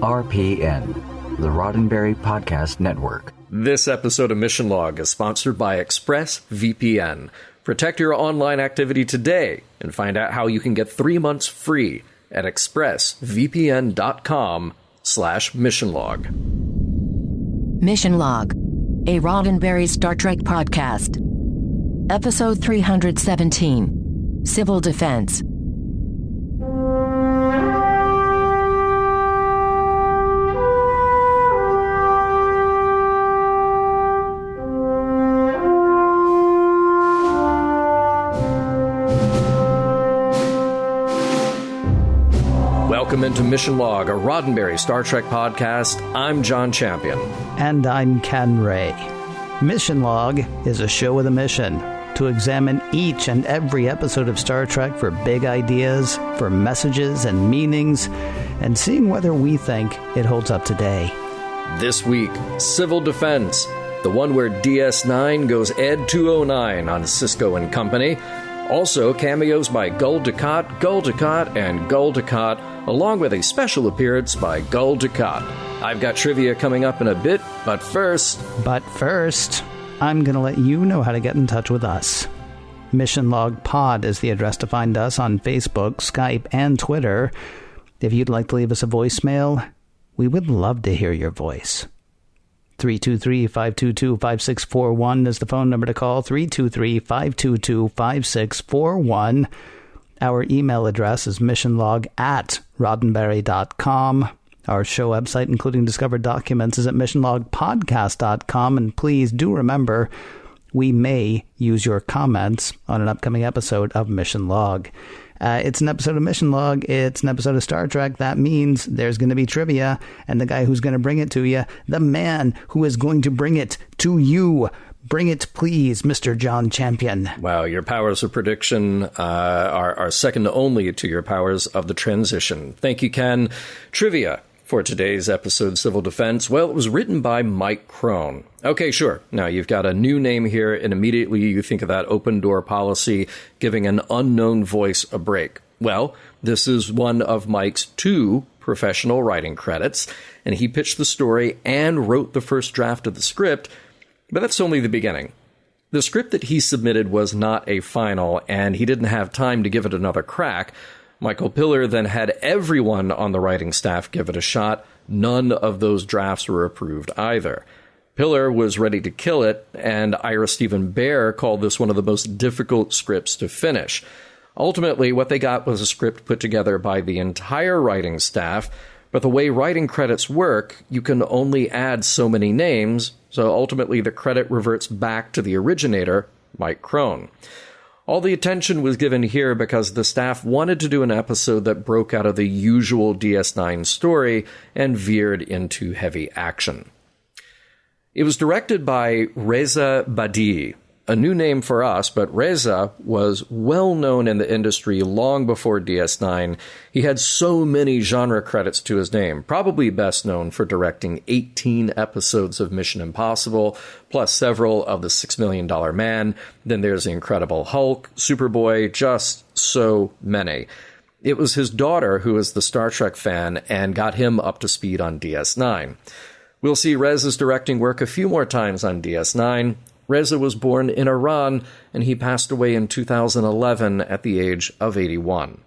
RPN, the Roddenberry Podcast Network. This episode of Mission Log is sponsored by ExpressVPN. Protect your online activity today and find out how you can get 3 months free at expressvpn.com/missionlog. Mission Log, a Roddenberry Star Trek podcast. Episode 317, Civil Defense. Welcome into Mission Log, a Roddenberry Star Trek podcast. I'm John Champion. And I'm Ken Ray. Mission Log is a show with a mission to examine each and every episode of Star Trek for big ideas, for messages and meanings, and seeing whether we think it holds up today. This week, Civil Defense, the one where DS9 goes Ed 209 on Sisko and Company. Also, cameos by Gul Dukat, and Gul Dukat, along with a special appearance by Gul Dukat. I've got trivia coming up in a bit, but first, I'm going to let you know how to get in touch with us. Mission Log Pod is the address to find us on Facebook, Skype, and Twitter. If you'd like to leave us a voicemail, we would love to hear your voice. 323-522-5641 is the phone number to call, 323-522-5641. Our email address is missionlog@roddenberry.com. Our show website, including discovered documents, is at missionlogpodcast.com. And please do remember, we may use your comments on an upcoming episode of Mission Log. It's an episode of Mission Log. It's an episode of Star Trek. That means there's going to be trivia. And the guy who's going to bring it to you, the man who is going to bring it to you. Bring it, please, Mr. John Champion. Wow, your powers of prediction are second only to your powers of the transition. Thank you, Ken. Trivia for today's episode, Civil Defense. Well, it was written by Mike Crone. Okay, sure. Now, you've got a new name here, and immediately you think of that open door policy, giving an unknown voice a break. Well, this is one of Mike's 2 professional writing credits, and he pitched the story and wrote the first draft of the script, but that's only the beginning. The script that he submitted was not a final, and he didn't have time to give it another crack. Michael Piller then had everyone on the writing staff give it a shot. None of those drafts were approved either. Piller was ready to kill it, and Ira Steven Behr called this one of the most difficult scripts to finish. Ultimately, what they got was a script put together by the entire writing staff, but the way writing credits work, you can only add so many names, so ultimately the credit reverts back to the originator, Mike Crone. All the attention was given here because the staff wanted to do an episode that broke out of the usual DS9 story and veered into heavy action. It was directed by Reza Badi, a new name for us, but Reza was well known in the industry long before DS9. He had so many genre credits to his name, probably best known for directing 18 episodes of Mission Impossible, plus several of The $6 Million Man. Then there's The Incredible Hulk, Superboy, just so many. It was his daughter who was the Star Trek fan and got him up to speed on DS9. We'll see Reza's directing work a few more times on DS9. Reza was born in Iran, and he passed away in 2011 at the age of 81.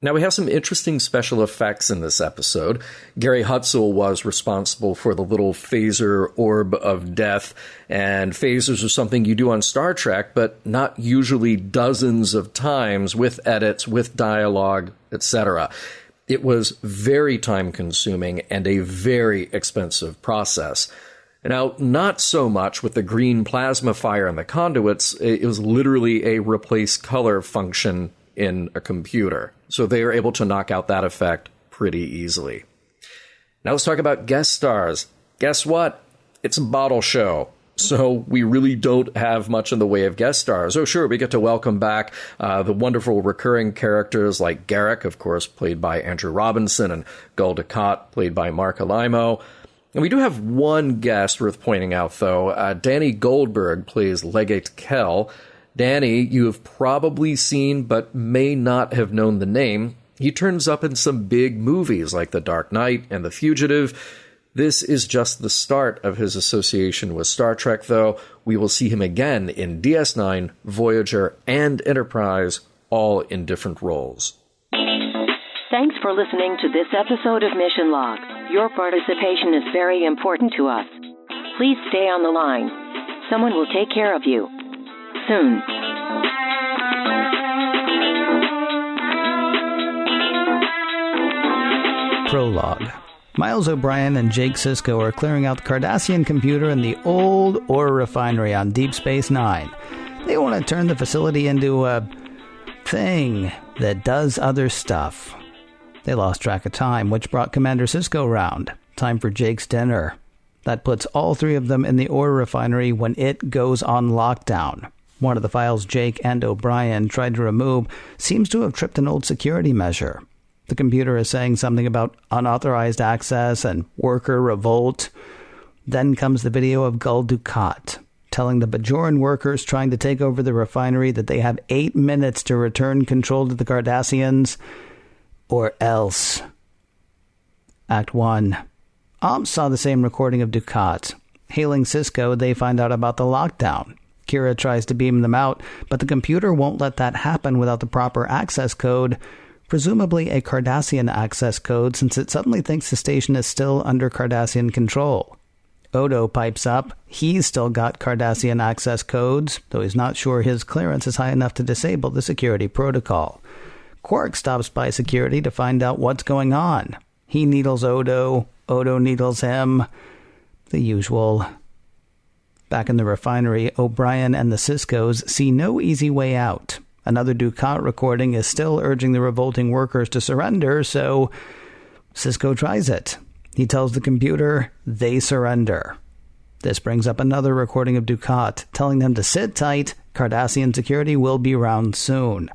Now, we have some interesting special effects in this episode. Gary Hutzel was responsible for the little phaser orb of death, and phasers are something you do on Star Trek, but not usually dozens of times with edits, with dialogue, etc. It was very time-consuming and a very expensive process. Now, not so much with the green plasma fire and the conduits. It was literally a replace color function in a computer. So they were able to knock out that effect pretty easily. Now let's talk about guest stars. Guess what? It's a bottle show. So we really don't have much in the way of guest stars. Oh, sure, we get to welcome back the wonderful recurring characters like Garak, of course, played by Andrew Robinson, and Gul Dukat, played by Mark Alaimo. And we do have one guest worth pointing out, though. Danny Goldberg plays Legate Kell. Danny, you have probably seen but may not have known the name. He turns up in some big movies like The Dark Knight and The Fugitive. This is just the start of his association with Star Trek, though. We will see him again in DS9, Voyager, and Enterprise, all in different roles. Thanks for listening to this episode of Mission Log. Your participation is very important to us. Please stay on the line. Someone will take care of you soon. Prologue. Miles O'Brien and Jake Sisko are clearing out the Cardassian computer in the old ore refinery on Deep Space Nine. They want to turn the facility into a thing that does other stuff. They lost track of time, which brought Commander Sisko round. Time for Jake's dinner. That puts all three of them in the ore refinery when it goes on lockdown. One of the files Jake and O'Brien tried to remove seems to have tripped an old security measure. The computer is saying something about unauthorized access and worker revolt. Then comes the video of Gul Dukat telling the Bajoran workers trying to take over the refinery that they have 8 minutes to return control to the Cardassians, or else. Act 1. Ops saw the same recording of Dukat. Hailing Sisko, they find out about the lockdown. Kira tries to beam them out, but the computer won't let that happen without the proper access code, presumably a Cardassian access code, since it suddenly thinks the station is still under Cardassian control. Odo pipes up. He's still got Cardassian access codes, though he's not sure his clearance is high enough to disable the security protocol. Quark stops by security to find out what's going on. He needles Odo. Odo needles him. The usual. Back in the refinery, O'Brien and the Siskos see no easy way out. Another Dukat recording is still urging the revolting workers to surrender, so Sisko tries it. He tells the computer they surrender. This brings up another recording of Dukat, telling them to sit tight, Cardassian security will be round soon.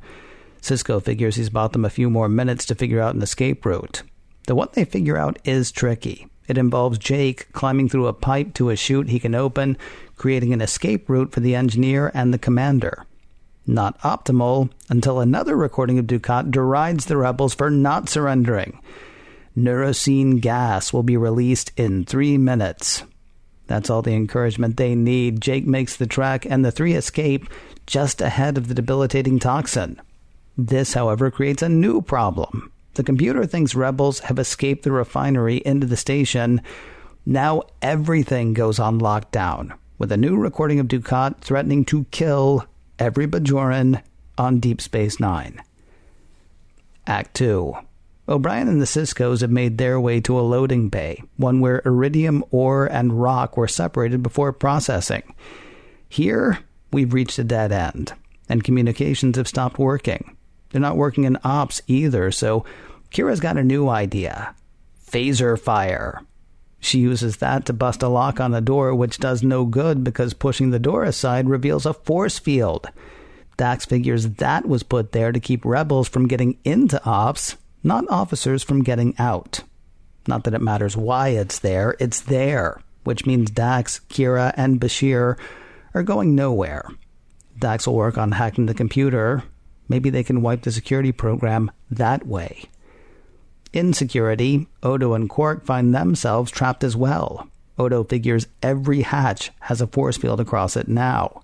Sisko figures he's bought them a few more minutes to figure out an escape route. The what they figure out is tricky. It involves Jake climbing through a pipe to a chute he can open, creating an escape route for the engineer and the commander. Not optimal until another recording of Dukat derides the rebels for not surrendering. Neurocene gas will be released in 3 minutes. That's all the encouragement they need. Jake makes the track and the three escape just ahead of the debilitating toxin. This, however, creates a new problem. The computer thinks rebels have escaped the refinery into the station. Now everything goes on lockdown, with a new recording of Dukat threatening to kill every Bajoran on Deep Space Nine. Act 2. O'Brien and the Siskos have made their way to a loading bay, one where iridium, ore, and rock were separated before processing. Here, we've reached a dead end, and communications have stopped working. They're not working in ops either, so Kira's got a new idea. Phaser fire. She uses that to bust a lock on a door, which does no good because pushing the door aside reveals a force field. Dax figures that was put there to keep rebels from getting into ops, not officers from getting out. Not that it matters why it's there, which means Dax, Kira, and Bashir are going nowhere. Dax will work on hacking the computer. Maybe they can wipe the security program that way. In security, Odo and Quark find themselves trapped as well. Odo figures every hatch has a force field across it now.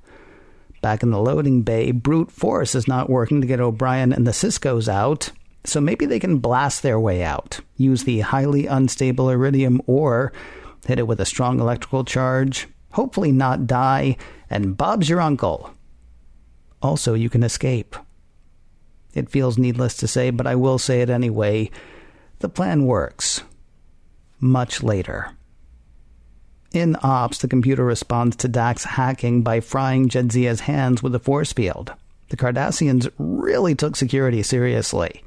Back in the loading bay, brute force is not working to get O'Brien and the Siskos out, so maybe they can blast their way out, use the highly unstable iridium ore, hit it with a strong electrical charge, hopefully not die, and Bob's your uncle. Also, you can escape. It feels needless to say, but I will say it anyway. The plan works. Much later. In Ops, the computer responds to Dax hacking by frying Jadzia's hands with a force field. The Cardassians really took security seriously.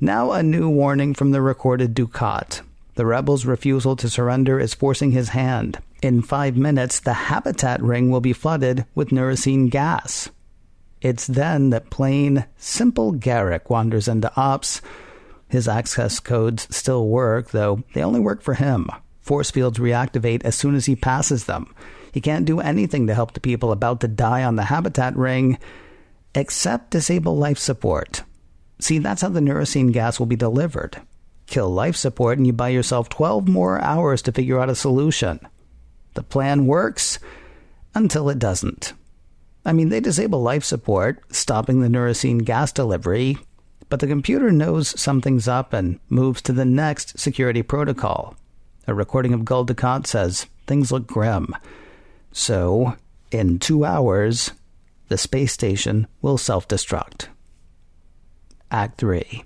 Now a new warning from the recorded Dukat. The rebels' refusal to surrender is forcing his hand. In 5 minutes, the habitat ring will be flooded with neurocene gas. It's then that plain, simple Garrick wanders into Ops. His access codes still work, though they only work for him. Force fields reactivate as soon as he passes them. He can't do anything to help the people about to die on the habitat ring, except disable life support. See, that's how the neurocene gas will be delivered. Kill life support and you buy yourself 12 more hours to figure out a solution. The plan works until it doesn't. I mean, they disable life support, stopping the neurocene gas delivery, but the computer knows something's up and moves to the next security protocol. A recording of Gul Dukat says things look grim. So, in 2 hours, the space station will self-destruct. Act 3.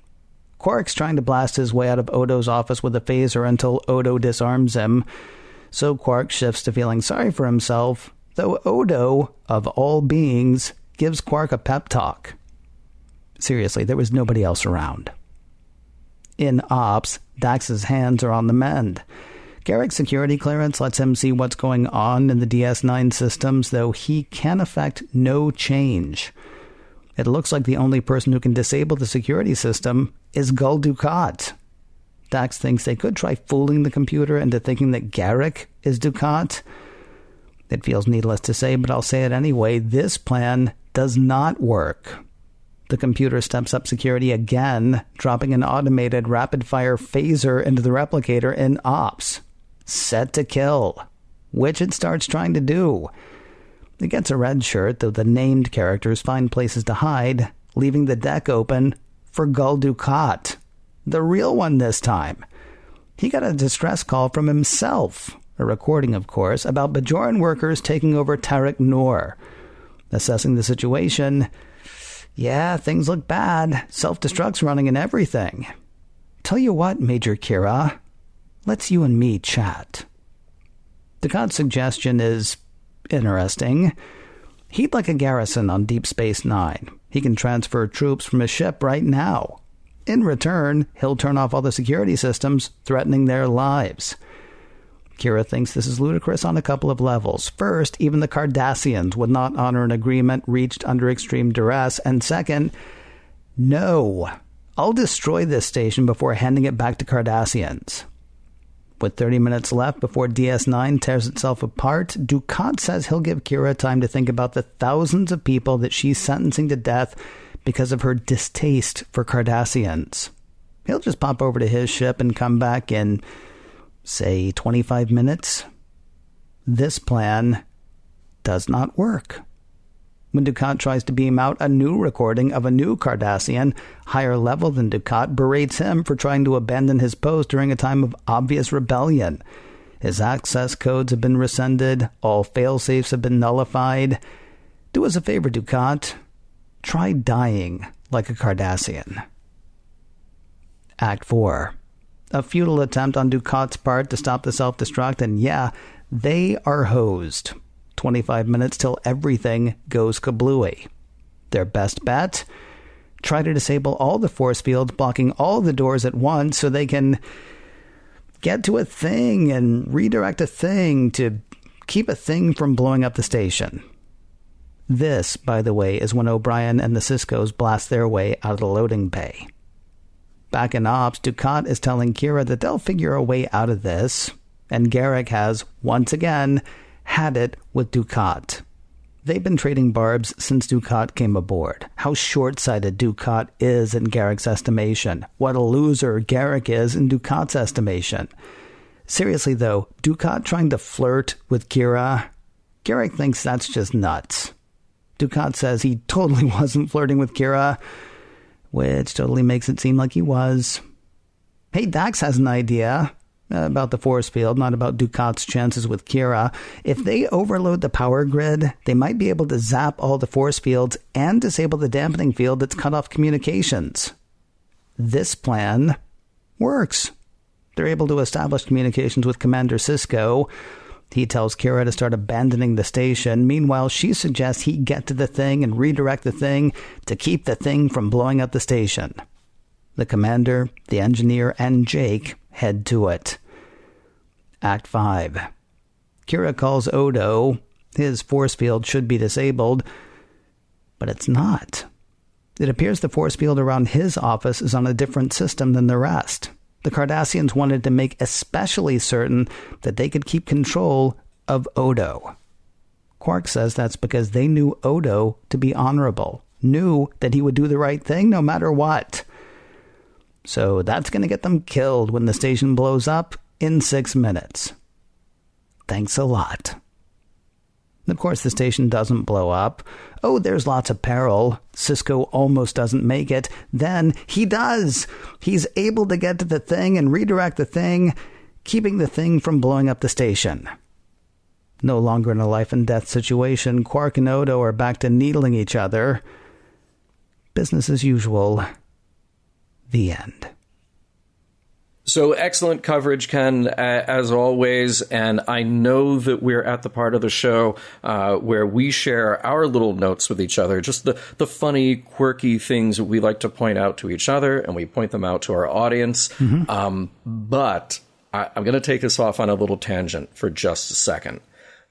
Quark's trying to blast his way out of Odo's office with a phaser until Odo disarms him, so Quark shifts to feeling sorry for himself, though Odo, of all beings, gives Quark a pep talk. Seriously, there was nobody else around. In Ops, Dax's hands are on the mend. Garak's security clearance lets him see what's going on in the DS9 systems, though he can effect no change. It looks like the only person who can disable the security system is Gul Dukat. Dax thinks they could try fooling the computer into thinking that Garak is Dukat. It feels needless to say, but I'll say it anyway. This plan does not work. The computer steps up security again, dropping an automated rapid-fire phaser into the replicator in Ops. Set to kill, which it starts trying to do. It gets a red shirt, though the named characters find places to hide, leaving the deck open for Gul Dukat. The real one this time. He got a distress call from himself, a recording, of course, about Bajoran workers taking over Terok Nor. Assessing the situation, yeah, things look bad. Self-destruct's running and everything. Tell you what, Major Kira, let's you and me chat. Dukat's suggestion is interesting. He'd like a garrison on Deep Space Nine. He can transfer troops from his ship right now. In return, he'll turn off all the security systems, threatening their lives. Kira thinks this is ludicrous on a couple of levels. First, even the Cardassians would not honor an agreement reached under extreme duress. And second, no, I'll destroy this station before handing it back to Cardassians. With 30 minutes left before DS9 tears itself apart, Dukat says he'll give Kira time to think about the thousands of people that she's sentencing to death because of her distaste for Cardassians. He'll just pop over to his ship and come back in, say, 25 minutes. This plan does not work. When Dukat tries to beam out a new recording of a new Cardassian, higher level than Dukat, berates him for trying to abandon his post during a time of obvious rebellion. His access codes have been rescinded, all failsafes have been nullified. Do us a favor, Dukat. Try dying like a Cardassian. Act 4. A futile attempt on Dukat's part to stop the self-destruct, and yeah, they are hosed. 25 minutes till everything goes kablooey. Their best bet? Try to disable all the force fields, blocking all the doors at once so they can get to a thing and redirect a thing to keep a thing from blowing up the station. This, by the way, is when O'Brien and the Ciscos blast their way out of the loading bay. Back in Ops, Dukat is telling Kira that they'll figure a way out of this, and Garak has, once again, had it with Dukat. They've been trading barbs since Dukat came aboard. How short-sighted Dukat is in Garak's estimation. What a loser Garak is in Dukat's estimation. Seriously, though, Dukat trying to flirt with Kira? Garak thinks that's just nuts. Dukat says he totally wasn't flirting with Kira, which totally makes it seem like he was. Hey, Dax has an idea about the force field, not about Dukat's chances with Kira. If they overload the power grid, they might be able to zap all the force fields and disable the dampening field that's cut off communications. This plan works. They're able to establish communications with Commander Sisko. He tells Kira to start abandoning the station. Meanwhile, she suggests he get to the thing and redirect the thing to keep the thing from blowing up the station. The commander, the engineer, and Jake head to it. Act 5. Kira calls Odo. His force field should be disabled, but it's not. It appears the force field around his office is on a different system than the rest. The Cardassians wanted to make especially certain that they could keep control of Odo. Quark says that's because they knew Odo to be honorable, knew that he would do the right thing no matter what. So that's going to get them killed when the station blows up in 6 minutes. Thanks a lot. Of course, the station doesn't blow up. Oh, there's lots of peril. Cisco almost doesn't make it. Then he does. He's able to get to the thing and redirect the thing, keeping the thing from blowing up the station. No longer in a life-and-death situation, Quark and Odo are back to needling each other. Business as usual. The end. So excellent coverage, Ken, as always. And I know that we're at the part of the show where we share our little notes with each other, just the funny, quirky things that we like to point out to each other, and we point them out to our audience. But I'm going to take us off on a little tangent for just a second.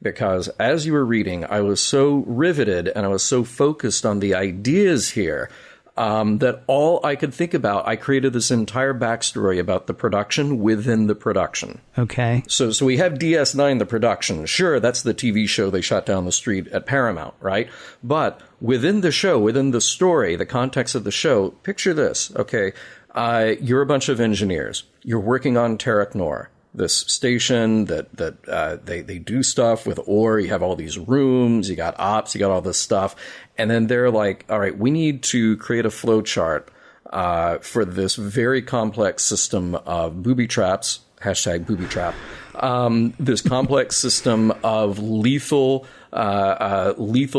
Because as you were reading, I was so riveted and I was so focused on the ideas here that all I could think about, I created this entire backstory about the production within the production. Okay. So we have DS9, the production. Sure, that's the TV show they shot down the street at Paramount, right? But within the show, within the story, the context of the show, picture this, okay? You're a bunch of engineers. You're working on Terok Nor, this station that they do stuff with ore. You have all these rooms, you got ops, you got all this stuff. And then they're like, all right, we need to create a flow chart for this very complex system of booby traps, hashtag booby trap, this complex system of lethal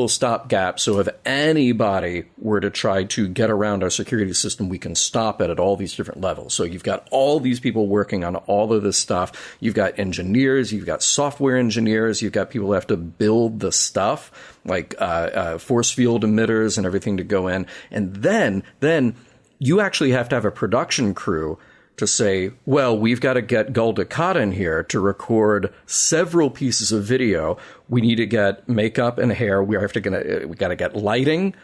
stopgap. So if anybody were to try to get around our security system, we can stop it at all these different levels. So you've got all these people working on all of this stuff. You've got engineers, you've got software engineers, you've got people who have to build the stuff, like force field emitters and everything to go in. And then you actually have to have a production crew to say, well, we've got to get Gul Dukat in here to record several pieces of video. We need to get makeup and hair. We got to get lighting.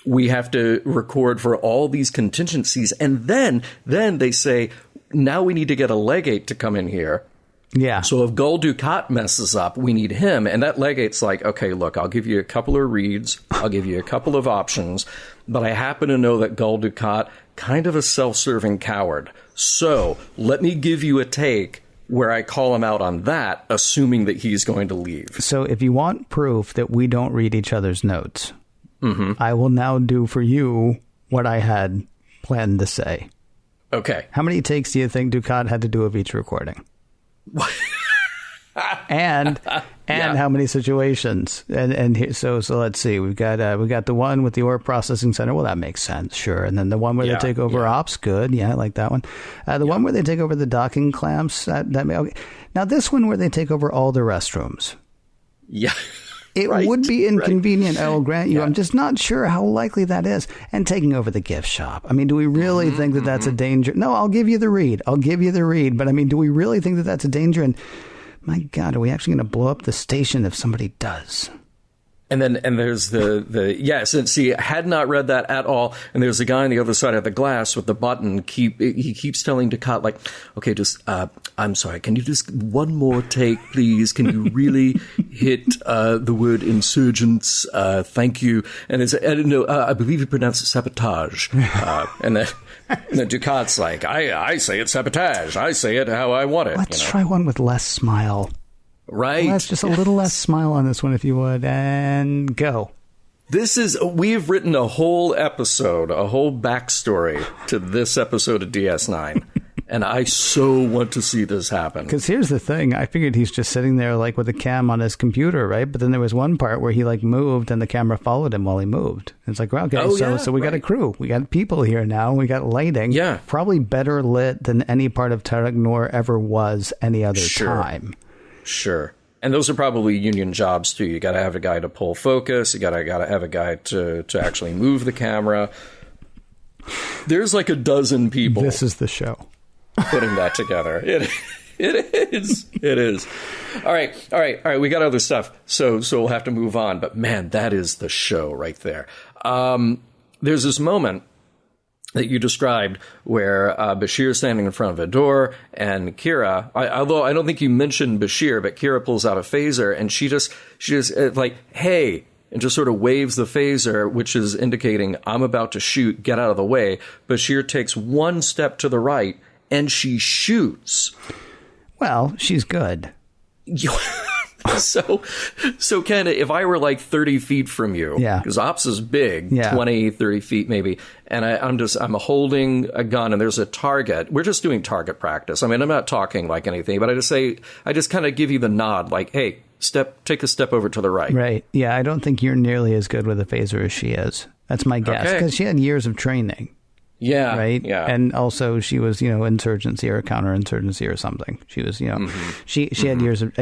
We have to record for all these contingencies. And then they say, now we need to get a legate to come in here. Yeah. So if Gul Dukat messes up, we need him. And that legate's like, okay, look, I'll give you a couple of reads. I'll give you a couple of options. But I happen to know that Gul Dukat, kind of a self-serving coward. So let me give you a take where I call him out on that, assuming that he's going to leave. So if you want proof that we don't read each other's notes, I will now do for you what I had planned to say. Okay. How many takes do you think Dukat had to do of each recording? and how many situations? And so let's see. We got the one with the ore processing center. Well, that makes sense, sure. And then the one where they take over ops. Good, yeah, I like that one. The one where they take over the docking clamps. Okay. Now this one where they take over all the restrooms. Yeah. It would be inconvenient, I will grant you. I'm just not sure how likely that is. And taking over the gift shop. I mean, do we really think that that's a danger? No, I'll give you the read. But I mean, do we really think that that's a danger? And my God, are we actually going to blow up the station if somebody does? And there's the yes, and see, I had not read that at all. And there's a guy on the other side of the glass with the button. He keeps telling Dukat, like, okay, just I'm sorry, can you just one more take, please? Can you really hit the word insurgents? Thank you. And it's I believe you pronounce it sabotage. And then Dukat's like, I say it's sabotage. I say it how I want it. Let's try one with less smile. Right. Well, that's just a little less smile on this one, if you would, and go. We've written a whole episode, a whole backstory to this episode of DS9, and I so want to see this happen. Because here's the thing, I figured he's just sitting there like with a cam on his computer, right? But then there was one part where he like moved and the camera followed him while he moved. And it's like, well, okay, so we got a crew. We got people here now. We got lighting. Yeah. Probably better lit than any part of Terok Nor ever was any other time. Sure. And those are probably union jobs, too. You got to have a guy to pull focus. You got to have a guy to actually move the camera. There's like a dozen people. This is the show. Putting that together. It is. All right. We got other stuff. So we'll have to move on. But man, that is the show right there. There's this moment that you described where Bashir's standing in front of a door and Kira, although I don't think you mentioned Bashir, but Kira pulls out a phaser and she just like, hey, and just sort of waves the phaser, which is indicating I'm about to shoot, get out of the way. Bashir takes one step to the right, and she shoots. Well, she's good. So Ken, if I were like 30 feet from you, because Ops is big, 20, 30 feet maybe, and I'm holding a gun and there's a target. We're just doing target practice. I mean, I'm not talking like anything, but I just kind of give you the nod, like, hey, take a step over to the right. Right. Yeah, I don't think you're nearly as good with a phaser as she is. That's my guess, because she had years of training. Yeah. Right. Yeah. And also she was, insurgency or counterinsurgency or something. She was, she had years of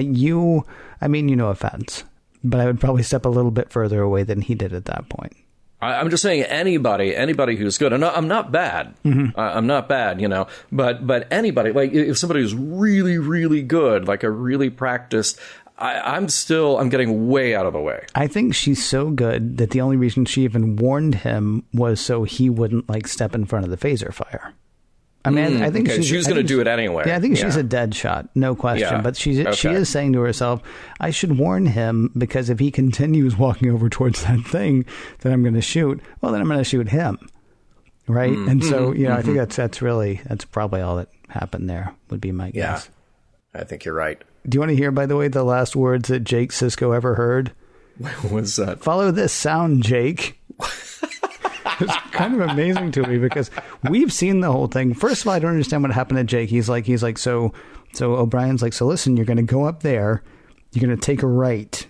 I mean, no offense, but I would probably step a little bit further away than he did at that point. I'm just saying anybody who's good, and I'm not bad. I'm not bad, but anybody, like if somebody who's really, really good, like a really practiced, I'm getting way out of the way. I think she's so good that the only reason she even warned him was so he wouldn't step in front of the phaser fire. I mean, I think she was going to do it anyway. Yeah, I think she's a dead shot, no question. Yeah. But she is saying to herself, I should warn him, because if he continues walking over towards that thing that I'm going to shoot, well, then I'm going to shoot him. Right. And so, I think that's probably all that happened there, would be my guess. Yeah, I think you're right. Do you want to hear, by the way, the last words that Jake Sisko ever heard? What was that? Follow this sound, Jake. It's kind of amazing to me, because we've seen the whole thing. First of all, I don't understand what happened to Jake. He's like, so O'Brien's like, so listen, you're going to go up there. You're going to take a right.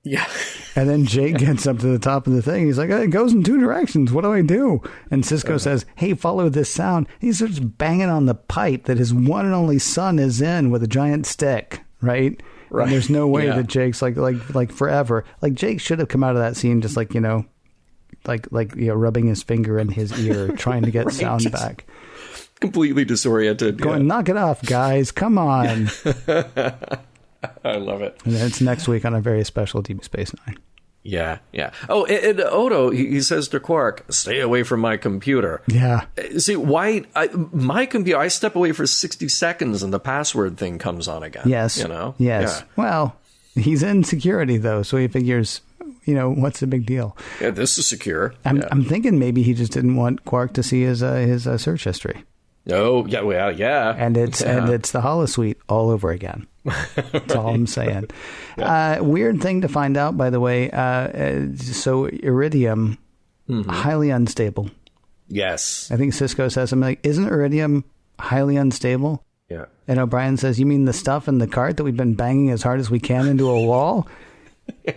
Yeah. And then Jake gets up to the top of the thing. He's like, it goes in two directions. What do I do? And Sisko says, hey, follow this sound. He starts banging on the pipe that his one and only son is in with a giant stick. Right. And there's no way that Jake's like forever. Like Jake should have come out of that scene just rubbing his finger in his ear, trying to get sound back. Completely disoriented. Going, knock it off, guys. Come on. I love it. And then it's next week on a very special Deep Space Nine. Yeah, yeah. Oh, and Odo, he says to Quark, stay away from my computer. Yeah. See, my computer, I step away for 60 seconds and the password thing comes on again. Yes. Yes. Yeah. Well, he's in security, though, so he figures, what's the big deal? Yeah, this is secure. I'm thinking maybe he just didn't want Quark to see his search history. Oh, yeah, well, yeah. And it's the holosuite all over again. That's all I'm saying. Weird thing to find out, by the way. So iridium, highly unstable. Yes. I think Sisko says something like, isn't iridium highly unstable? Yeah. And O'Brien says, you mean the stuff in the cart that we've been banging as hard as we can into a wall?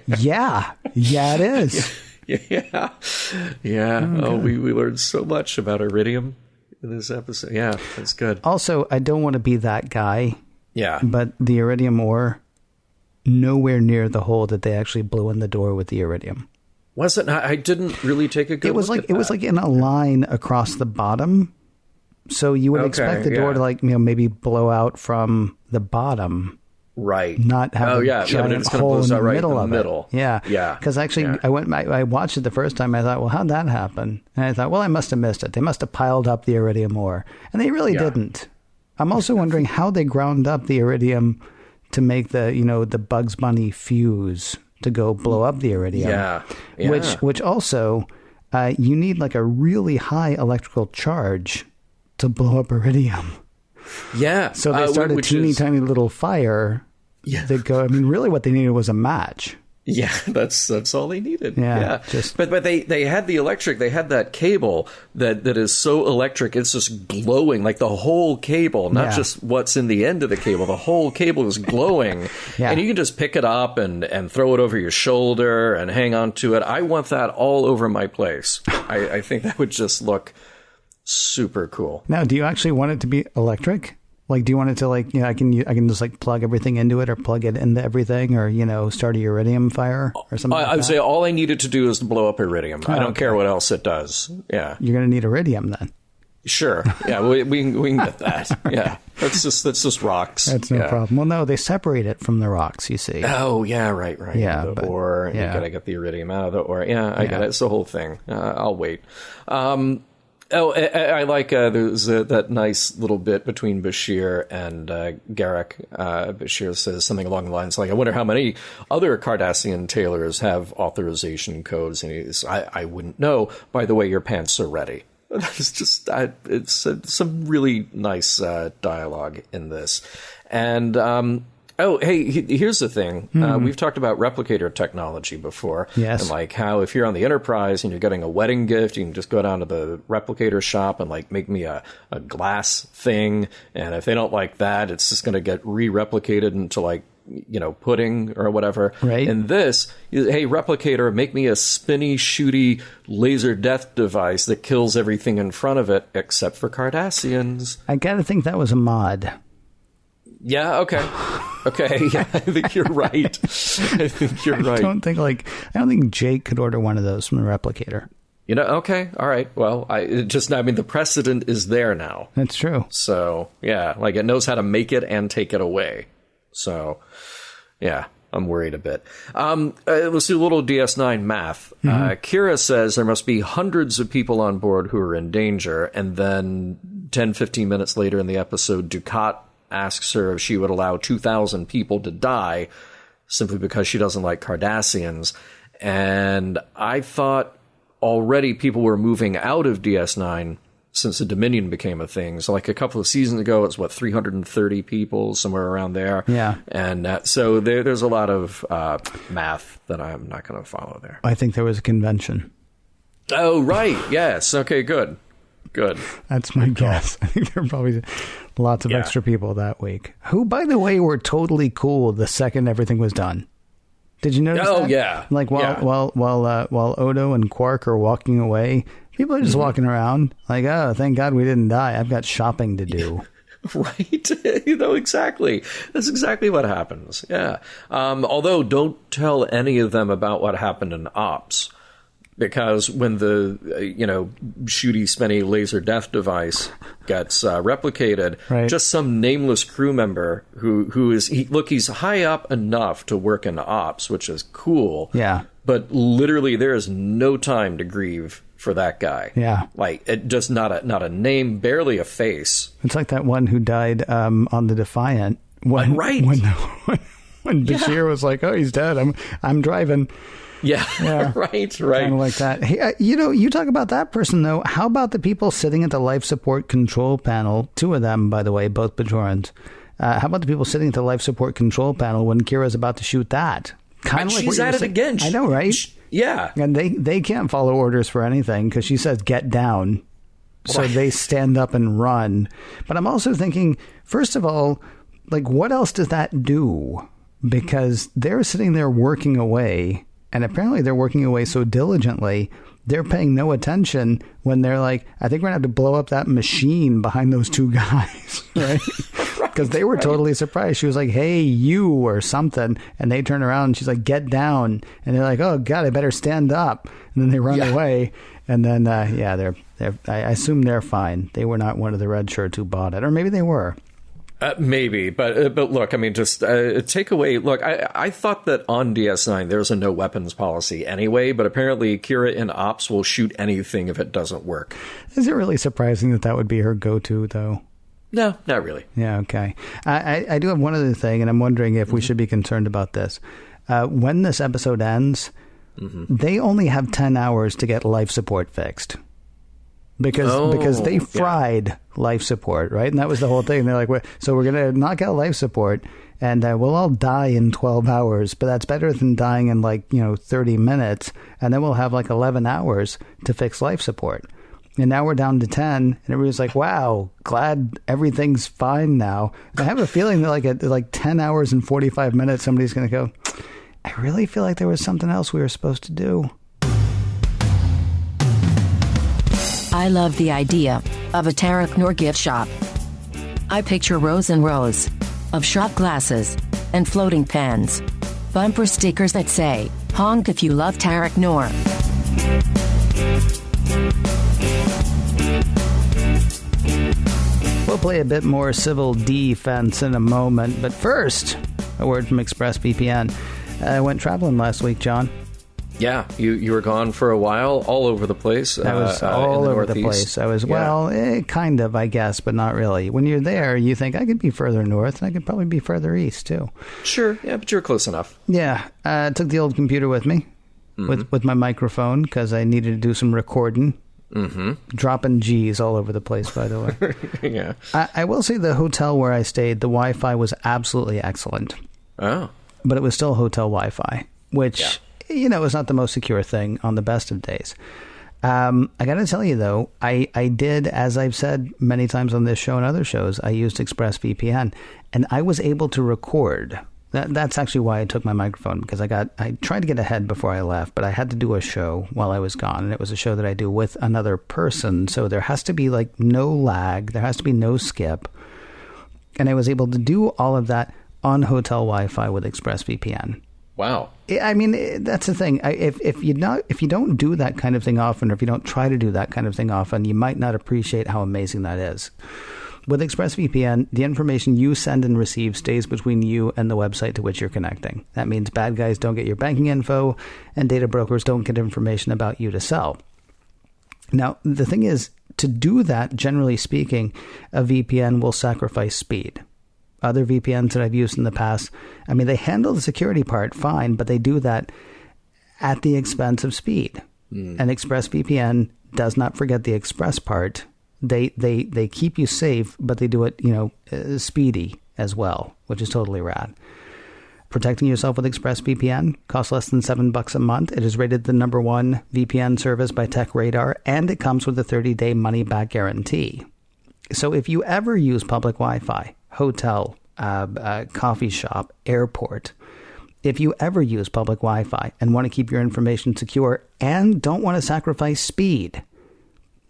Yeah, it is. Yeah. Oh, we learned so much about iridium in this episode. Yeah, that's good. Also, I don't want to be that guy. Yeah. But the iridium ore, nowhere near the hole that they actually blew in the door with the iridium. Was it? I didn't really take a good look at that. It was like in a line across the bottom. So you would expect the door to maybe blow out from the bottom. Right. Not have a giant hole in the middle of it. Yeah. Yeah. Because actually, I watched it the first time. I thought, well, how'd that happen? And I thought, well, I must have missed it. They must have piled up the iridium ore. And they really didn't. I'm also wondering how they ground up the iridium to make the Bugs Bunny fuse to go blow up the iridium. Yeah. Which also, you need like a really high electrical charge to blow up iridium. Yeah. So they started a tiny little fire. Yeah. That go. I mean, really, what they needed was a match. Yeah, that's all they needed. Yeah. But they had the electric. They had that cable that is so electric. It's just glowing, like the whole cable, not just what's in the end of the cable. The whole cable is glowing, and you can just pick it up and throw it over your shoulder and hang on to it. I want that all over my place. I think that would just look super cool. Now, do you actually want it to be electric? Like, do you want it to I can just plug everything into it or plug it into everything or, start a uridium fire or something I would say all I needed to do is to blow up iridium. I don't care what else it does. Yeah. You're going to need iridium then. Sure. Yeah, we can get that. Yeah. That's just rocks. That's no problem. Well, no, they separate it from the rocks, you see. Oh, yeah, right. Yeah. The ore, you got to get the iridium out of the ore. Yeah, I get it. It's the whole thing. I'll wait. Oh, I like there's that nice little bit between Bashir and Garak. Bashir says something along the lines like, I wonder how many other Cardassian tailors have authorization codes. And he's, I wouldn't know. By the way, your pants are ready. It's just, it's some really nice dialogue in this. And, oh, hey, here's the thing. We've talked about replicator technology before. Yes. And like how if you're on the Enterprise and you're getting a wedding gift, you can just go down to the replicator shop and like make me a glass thing. And if they don't like that, it's just going to get re-replicated into like, pudding or whatever. Right. And this, hey, replicator, make me a spinny, shooty laser death device that kills everything in front of it except for Cardassians. I gotta think that was a mod. Yeah, okay. Okay, yeah, I think you're right. I don't think Jake could order one of those from the replicator. Okay, all right. Well, the precedent is there now. That's true. So, yeah, like it knows how to make it and take it away. So, yeah, I'm worried a bit. Let's do a little DS9 math. Kira says there must be hundreds of people on board who are in danger, and then 10, 15 minutes later in the episode, Dukat asks her if she would allow 2,000 people to die simply because she doesn't like Cardassians. And I thought already people were moving out of DS9 since the Dominion became a thing. So like a couple of seasons ago, it's 330 people, somewhere around there. Yeah. And so there's a lot of math that I'm not going to follow there. I think there was a convention. Oh, right. Yes. Okay, good. That's my guess. I think there were probably lots of extra people that week. Who, by the way, were totally cool the second everything was done. Did you notice that? Oh, yeah. Like while Odo and Quark are walking away, people are just walking around like, oh, thank God we didn't die. I've got shopping to do. Right. Exactly. That's exactly what happens. Yeah. Although don't tell any of them about what happened in Ops. Because when the, shooty, spenny laser death device gets replicated, right, just some nameless crew member he's high up enough to work in ops, which is cool. Yeah. But literally there is no time to grieve for that guy. Yeah. Like, it just not a name, barely a face. It's like that one who died on the Defiant. Right. When Bashir was like, oh, he's dead. I'm driving. Yeah. Right. Kind of like that. Hey, you talk about that person, though. How about the people sitting at the life support control panel? Two of them, by the way, both Bajorans. How about the people sitting at the life support control panel when Kira's about to shoot that? Kind of like she's at it again. I know, right? Yeah. And they can't follow orders for anything because she says, get down. So they stand up and run. But I'm also thinking, first of all, like, what else does that do? Because they're sitting there working away. And apparently they're working away so diligently, they're paying no attention when they're like, I think we're going to have to blow up that machine behind those two guys, right? Because they were totally surprised. She was like, hey, you, or something. And they turn around and she's like, get down. And they're like, oh, God, I better stand up. And then they run away. And then, I assume they're fine. They were not one of the red shirts who bought it. Or maybe they were. Maybe, but look, I mean, just take away. Look, I thought that on DS9 there's a no weapons policy anyway, but apparently Kira in Ops will shoot anything if it doesn't work. Is it really surprising that would be her go-to, though? No, not really. Yeah, okay. I do have one other thing, and I'm wondering if we should be concerned about this. When this episode ends, they only have 10 hours to get life support fixed. Because they fried life support, right? And that was the whole thing. They're like, so we're going to knock out life support and we'll all die in 12 hours, but that's better than dying in 30 minutes. And then we'll have 11 hours to fix life support. And now we're down to 10 and everybody's like, wow, glad everything's fine now. And I have a feeling that at 10 hours and 45 minutes, somebody's going to go, I really feel like there was something else we were supposed to do. I love the idea of a Terok Nor gift shop. I picture rows and rows of shot glasses and floating pens, bumper stickers that say, honk if you love Terok Nor. We'll play a bit more civil defense in a moment, but first, a word from ExpressVPN. I went traveling last week, John. Yeah, you were gone for a while, all over the place. I was all over the place. I was, kind of, I guess, but not really. When you're there, you think, I could be further north, and I could probably be further east, too. Sure, yeah, but you're close enough. Yeah, I took the old computer with me, with my microphone, because I needed to do some recording. Dropping G's all over the place, by the way. Yeah. I will say the hotel where I stayed, the Wi-Fi was absolutely excellent. Oh. But it was still hotel Wi-Fi, which... it's not the most secure thing on the best of days. I got to tell you, though, I did, as I've said many times on this show and other shows, I used ExpressVPN, and I was able to record. That's actually why I took my microphone, because I tried to get ahead before I left, but I had to do a show while I was gone, and it was a show that I do with another person, so there has to be, no lag, there has to be no skip, and I was able to do all of that on hotel Wi-Fi with ExpressVPN. Wow. I mean, that's the thing. If you don't do that kind of thing often, or if you don't try to do that kind of thing often, you might not appreciate how amazing that is. With ExpressVPN, the information you send and receive stays between you and the website to which you're connecting. That means bad guys don't get your banking info, and data brokers don't get information about you to sell. Now, the thing is, to do that, generally speaking, a VPN will sacrifice speed. Other VPNs that I've used in the past, I mean, they handle the security part fine, but they do that at the expense of speed. And ExpressVPN does not forget the express part. They keep you safe, but they do it, speedy as well, which is totally rad. Protecting yourself with ExpressVPN costs less than $7 a month. It is rated the #1 VPN service by TechRadar, and it comes with a 30-day money-back guarantee. So if you ever use public Wi-Fi, hotel, coffee shop, airport, if you ever use public Wi-Fi and want to keep your information secure and don't want to sacrifice speed,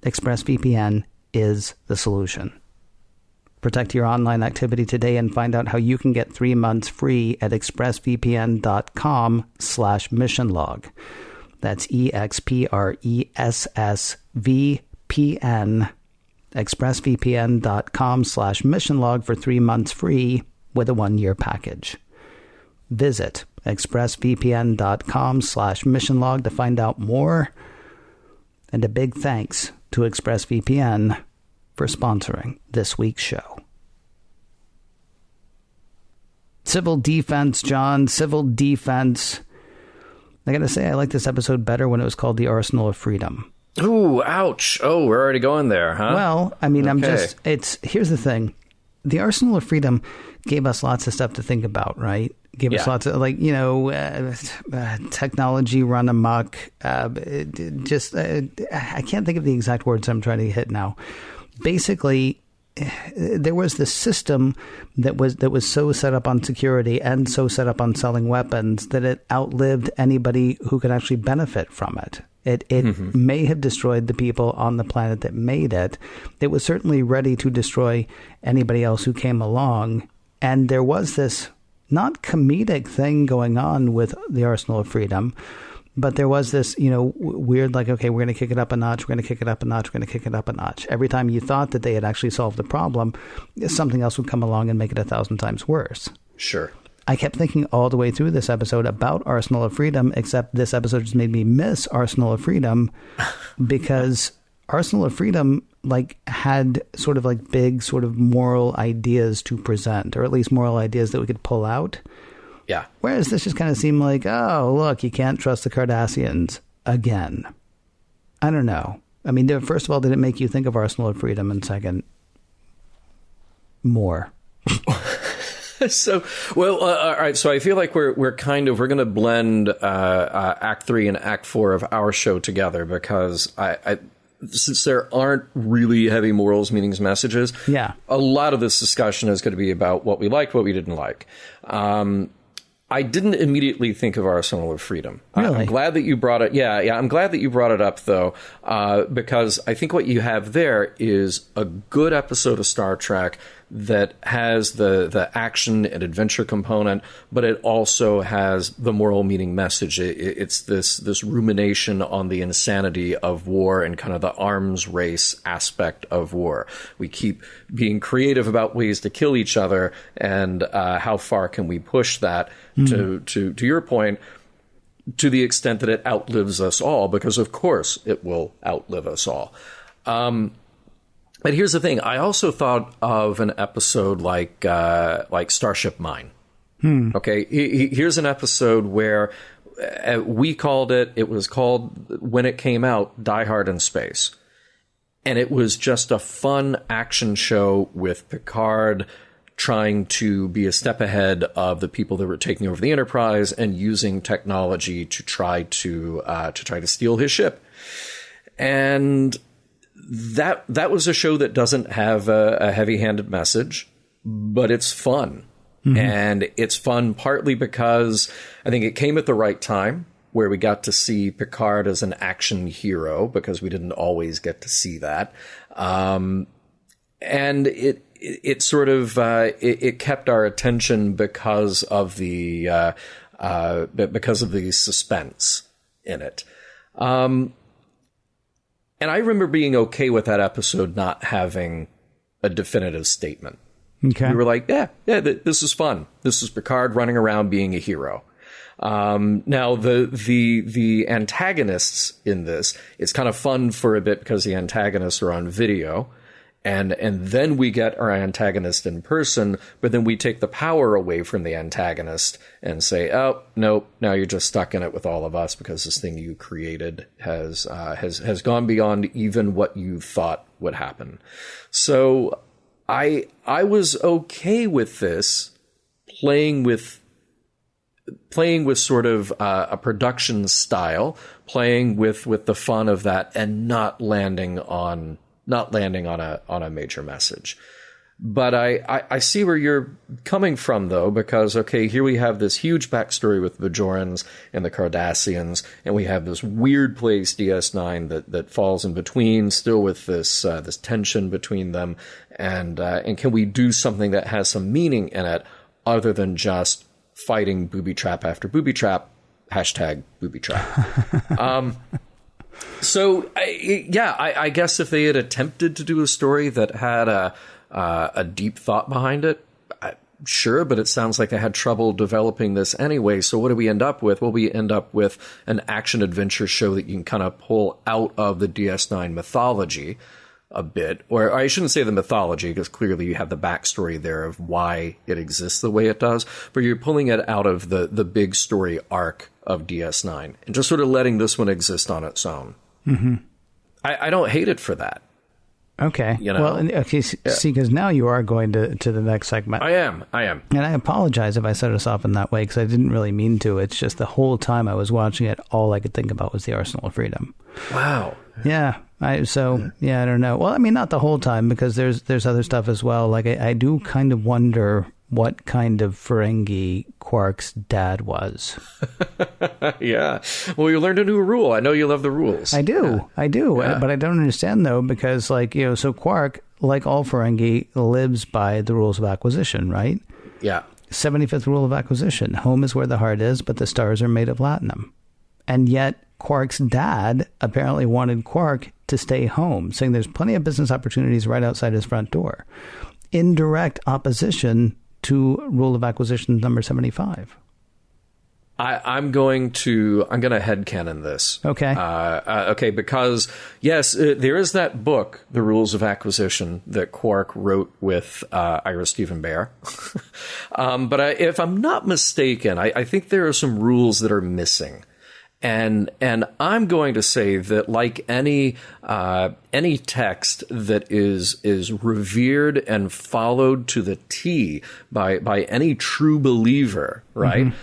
ExpressVPN is the solution. Protect your online activity today and find out how you can get 3 months free at expressvpn.com/missionlog. That's EXPRESSVPN. expressvpn.com/missionlog for 3 months free with a 1-year package. Visit expressvpn.com/missionlog to find out more. And a big thanks to ExpressVPN for sponsoring this week's show. Civil defense, John. Civil defense. I gotta say, I like this episode better when it was called The Arsenal of Freedom. Ooh, ouch. Oh, we're already going there, huh? Well, I mean, okay. Here's the thing. The Arsenal of Freedom gave us lots of stuff to think about, right? Gave us lots of, technology run amok. I can't think of the exact words I'm trying to hit now. Basically, there was this system that was so set up on security and so set up on selling weapons that it outlived anybody who could actually benefit from it. It may have destroyed the people on the planet that made it. It was certainly ready to destroy anybody else who came along. And there was this not comedic thing going on with the Arsenal of Freedom, but there was this, weird, okay, we're going to kick it up a notch, we're going to kick it up a notch, we're going to kick it up a notch. Every time you thought that they had actually solved the problem, something else would come along and make it 1,000 times worse. Sure. I kept thinking all the way through this episode about Arsenal of Freedom, except this episode just made me miss Arsenal of Freedom because Arsenal of Freedom had sort of big sort of moral ideas to present, or at least moral ideas that we could pull out. Yeah. Whereas this just kind of seemed like, oh, look, you can't trust the Cardassians again. I don't know. I mean, first of all, did it make you think of Arsenal of Freedom? And second, more. So, well, all right. So I feel like we're going to blend Act 3 and Act 4 of our show together because since there aren't really heavy morals, meanings, messages. Yeah. A lot of this discussion is going to be about what we liked, what we didn't like. I didn't immediately think of Arsenal of Freedom. Really? I'm glad that you brought it. Yeah. I'm glad that you brought it up, though, because I think what you have there is a good episode of Star Trek that has the action and adventure component, but it also has the moral meaning message. It's this rumination on the insanity of war and kind of the arms race aspect of war. We keep being creative about ways to kill each other, and how far can we push that? To your point, to the extent that it outlives us all, because of course it will outlive us all. But here's the thing. I also thought of an episode like Starship Mine. Okay, here's an episode where we called it was called, when it came out, Die Hard in Space. And it was just a fun action show with Picard trying to be a step ahead of the people that were taking over the Enterprise and using technology to try to steal his ship. And that was a show that doesn't have a heavy-handed message, but it's fun. Mm-hmm. And it's fun partly because I think it came at the right time, where we got to see Picard as an action hero, because we didn't always get to see that. And it sort of it kept our attention because of the suspense in it. And I remember being okay with that episode not having a definitive statement. Okay. We were like, yeah, this is fun. This is Picard running around being a hero. Now the antagonists in this, it's kind of fun for a bit because the antagonists are on video, and then we get our antagonist in person, but then we take the power away from the antagonist and say, oh, nope, now you're just stuck in it with all of us because this thing you created has gone beyond even what you thought would happen. So I was okay with this, playing with sort of a production style, playing with the fun of that, and not landing on a major message. But I see where you're coming from, though, because, okay, here we have this huge backstory with Bajorans and the Cardassians, and we have this weird place, DS9, that falls in between, still with this tension between them, and can we do something that has some meaning in it, other than just fighting booby trap after booby trap, hashtag booby trap. So I guess if they had attempted to do a story that had a deep thought behind it, sure, but it sounds like they had trouble developing this anyway. So what do we end up with? Well, we end up with an action adventure show that you can kind of pull out of the DS9 mythology a bit, or I shouldn't say the mythology, because clearly you have the backstory there of why it exists the way it does, but you're pulling it out of the big story arc of DS9 and just sort of letting this one exist on its own. Mm-hmm. I don't hate it for that. Okay. You know? Well, okay, see, because now you are going to the next segment. I am. And I apologize if I set us off in that way, because I didn't really mean to. It's just the whole time I was watching it, all I could think about was the Arsenal of Freedom. Wow. Yeah. I don't know. Well, I mean, not the whole time, because there's other stuff as well. Like, I do kind of wonder what kind of Ferengi Quark's dad was. Yeah. Well, you learned a new rule. I know you love the rules. I do. Yeah. But I don't understand, though, because, so Quark, like all Ferengi, lives by the rules of acquisition, right? Yeah. 75th rule of acquisition. Home is where the heart is, but the stars are made of latinum. And yet Quark's dad apparently wanted Quark to stay home, saying there's plenty of business opportunities right outside his front door. In direct opposition to rule of acquisition number 75. I'm going to headcanon this. Okay. Okay, because yes, there is that book, The Rules of Acquisition, that Quark wrote with Ira Stephen Bear. But if I'm not mistaken, I think there are some rules that are missing. And I'm going to say that, like any text that is revered and followed to the T by any true believer, right? Mm-hmm.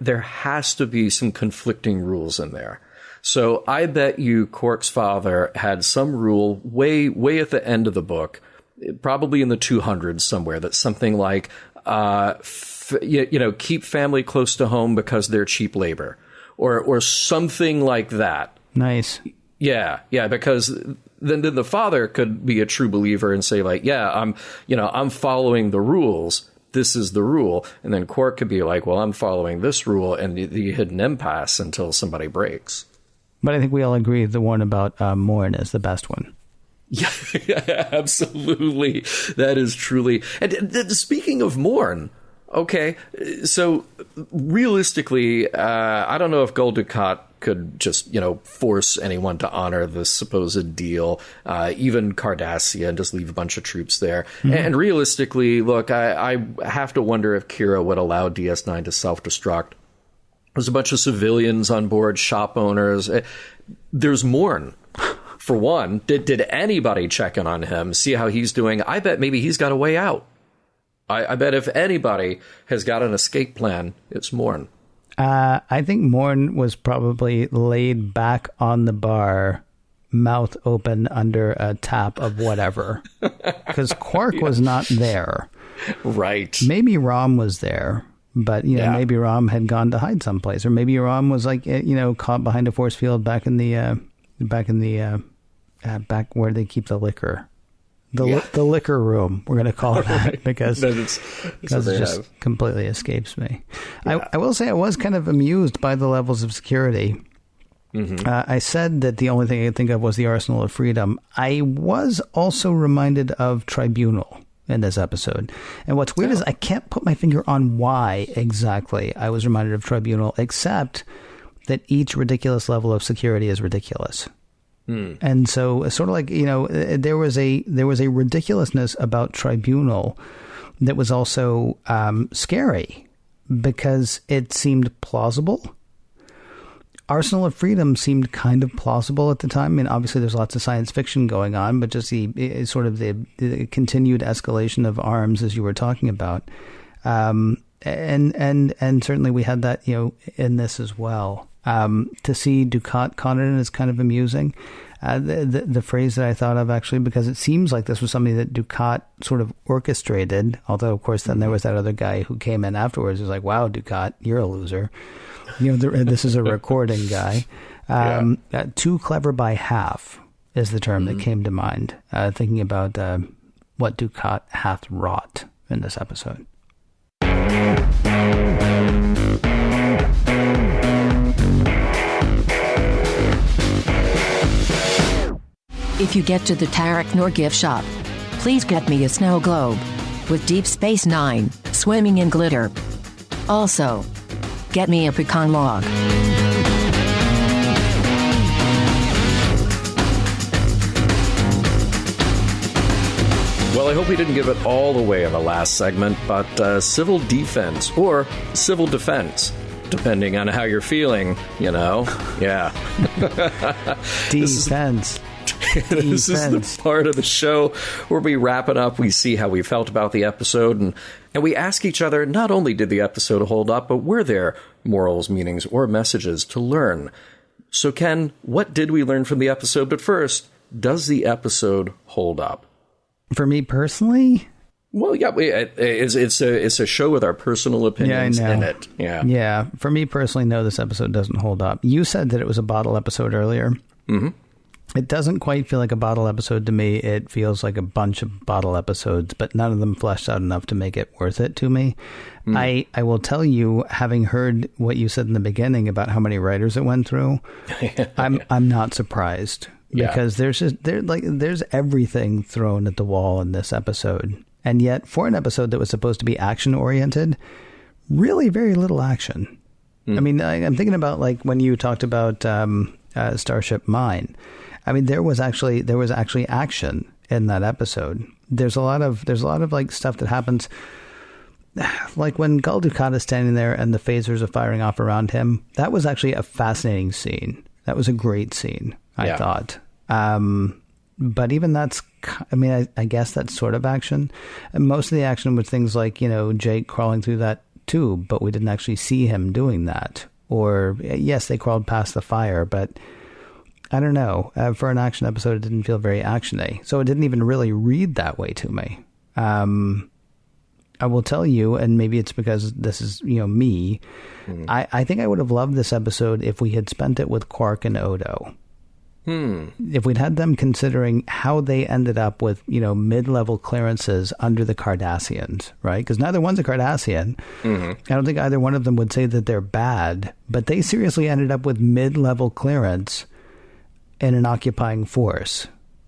There has to be some conflicting rules in there. So I bet you Quark's father had some rule way at the end of the book, probably in the 200s somewhere, that's something like keep family close to home because they're cheap labor. Or something like that. Nice. Yeah, because then the father could be a true believer and say, like, yeah, I'm following the rules. This is the rule. And then Quark could be like, well, I'm following this rule, and the hidden impasse until somebody breaks. But I think we all agree the one about Morn is the best one. Yeah, absolutely. That is truly. And speaking of Morn, Okay, so realistically, I don't know if Gul Dukat could just, force anyone to honor this supposed deal, even Cardassia, and just leave a bunch of troops there. Mm-hmm. And realistically, look, I have to wonder if Kira would allow DS9 to self-destruct. There's a bunch of civilians on board, shop owners. There's Morn. For one, did anybody check in on him, see how he's doing? I bet maybe he's got a way out. I bet if anybody has got an escape plan, it's Morn. I think Morn was probably laid back on the bar, mouth open under a tap of whatever. Because Quark was not there. Right. Maybe Rom was there, but maybe Rom had gone to hide someplace, or maybe Rom was caught behind a force field back where they keep the liquor. The liquor room, we're going to call it that, because it just completely escapes me. Yeah. I will say I was kind of amused by the levels of security. Mm-hmm. I said that the only thing I could think of was the Arsenal of Freedom. I was also reminded of Tribunal in this episode. And what's weird is I can't put my finger on why exactly I was reminded of Tribunal, except that each ridiculous level of security is ridiculous. And so sort of like, there was a ridiculousness about Tribunal that was also scary because it seemed plausible. Arsenal of Freedom seemed kind of plausible at the time. I mean, obviously there's lots of science fiction going on, but just the continued escalation of arms, as you were talking about. And certainly we had that, in this as well. To see Dukat Conan is kind of amusing. The phrase that I thought of, actually, because it seems like this was something that Dukat sort of orchestrated, although, of course, then there was that other guy who came in afterwards. He was like, wow, Dukat, you're a loser. This is a recording guy. Too clever by half is the term that came to mind, thinking about what Dukat hath wrought in this episode. If you get to the Terok Nor gift shop, please get me a snow globe with Deep Space Nine swimming in glitter. Also, get me a pecan log. Well, I hope we didn't give it all away in the last segment, but civil defense or civil defense, depending on how you're feeling, Yeah. Defense. This is the part of the show where we wrap it up. We see how we felt about the episode, and we ask each other, not only did the episode hold up, but were there morals, meanings, or messages to learn? So, Ken, what did we learn from the episode? But first, does the episode hold up? For me personally? Well, yeah, it's a show with our personal opinions in it. Yeah. For me personally, no, this episode doesn't hold up. You said that it was a bottle episode earlier. Mm-hmm. It doesn't quite feel like a bottle episode to me. It feels like a bunch of bottle episodes, but none of them fleshed out enough to make it worth it to me. I will tell you, having heard what you said in the beginning about how many writers it went through, I'm not surprised, because there's everything thrown at the wall in this episode. And yet, for an episode that was supposed to be action-oriented, really very little action. I mean, I'm thinking about when you talked about Starship Mine. I mean, there was actually action in that episode. There's a lot of stuff that happens, like when Gul Dukat is standing there and the phasers are firing off around him. That was actually a fascinating scene. That was a great scene, I thought. But even that's, I guess that's sort of action. And most of the action was things like, Jake crawling through that tube, but we didn't actually see him doing that. Or, yes, they crawled past the fire, but I don't know. For an action episode, it didn't feel very action-y. So it didn't even really read that way to me. I will tell you, and maybe it's because this is, me, I think I would have loved this episode if we had spent it with Quark and Odo. If we'd had them considering how they ended up with, mid-level clearances under the Cardassians, right? Because neither one's a Cardassian. I don't think either one of them would say that they're bad, but they seriously ended up with mid-level clearance in an occupying force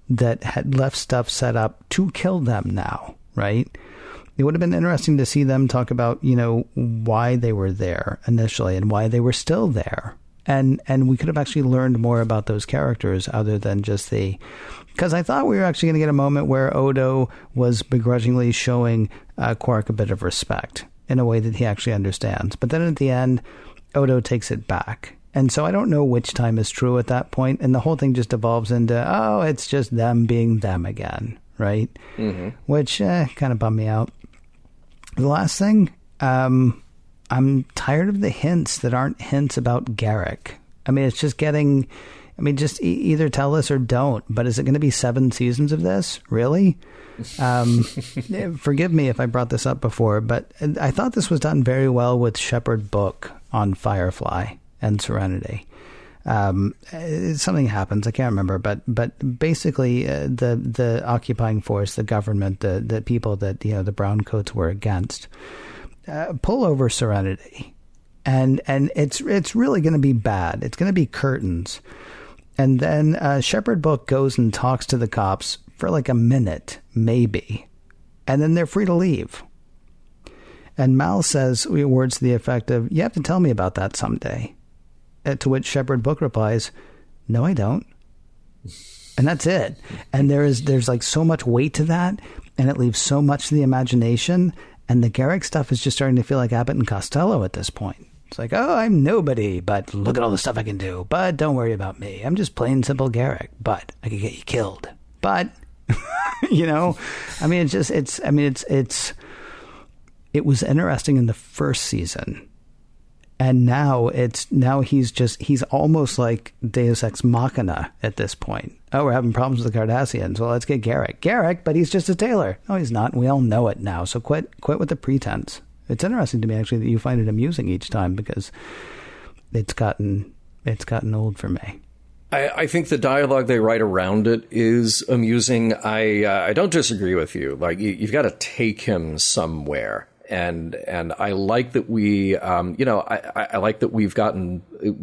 that had left stuff set up to kill them now, right? it would have been interesting to see them talk about, why they were there initially and why they were still there. And we could have actually learned more about those characters other than just because I thought we were actually going to get a moment where Odo was begrudgingly showing Quark a bit of respect in a way that he actually understands. But then at the end, Odo takes it back. And so I don't know which time is true at that point. And the whole thing just evolves into, it's just them being them again. Right. Mm-hmm. Which kind of bummed me out. The last thing, I'm tired of the hints that aren't hints about Garrick. I mean, it's just getting, just either tell us or don't. But is it going to be 7 seasons of this? Really? Forgive me if I brought this up before, but I thought this was done very well with Shepard Book on Firefly and Serenity. Something happens, I can't remember, but basically the occupying force, the government, the people that the brown coats were against, pull over Serenity, and it's really going to be bad. It's going to be curtains, and then Shepard Book goes and talks to the cops for like a minute, maybe, and then they're free to leave. And Mal says words to the effect of, "You have to tell me about that someday." To which Shepard Book replies, "No, I don't." And that's it. And there's like so much weight to that, and it leaves so much to the imagination. And the Garrick stuff is just starting to feel like Abbott and Costello at this point. It's like, I'm nobody, but look at all the stuff I can do. But don't worry about me. I'm just plain simple Garrick. But I could get you killed. But it was interesting in the first season. And now he's almost like Deus Ex Machina at this point. Oh, we're having problems with the Cardassians. Well, let's get Garrick, but he's just a tailor. No, he's not. We all know it now. So quit with the pretense. It's interesting to me, actually, that you find it amusing each time, because it's gotten old for me. I think the dialogue they write around it is amusing. I don't disagree with you. Like, you've got to take him somewhere. And I like that I like that we've gotten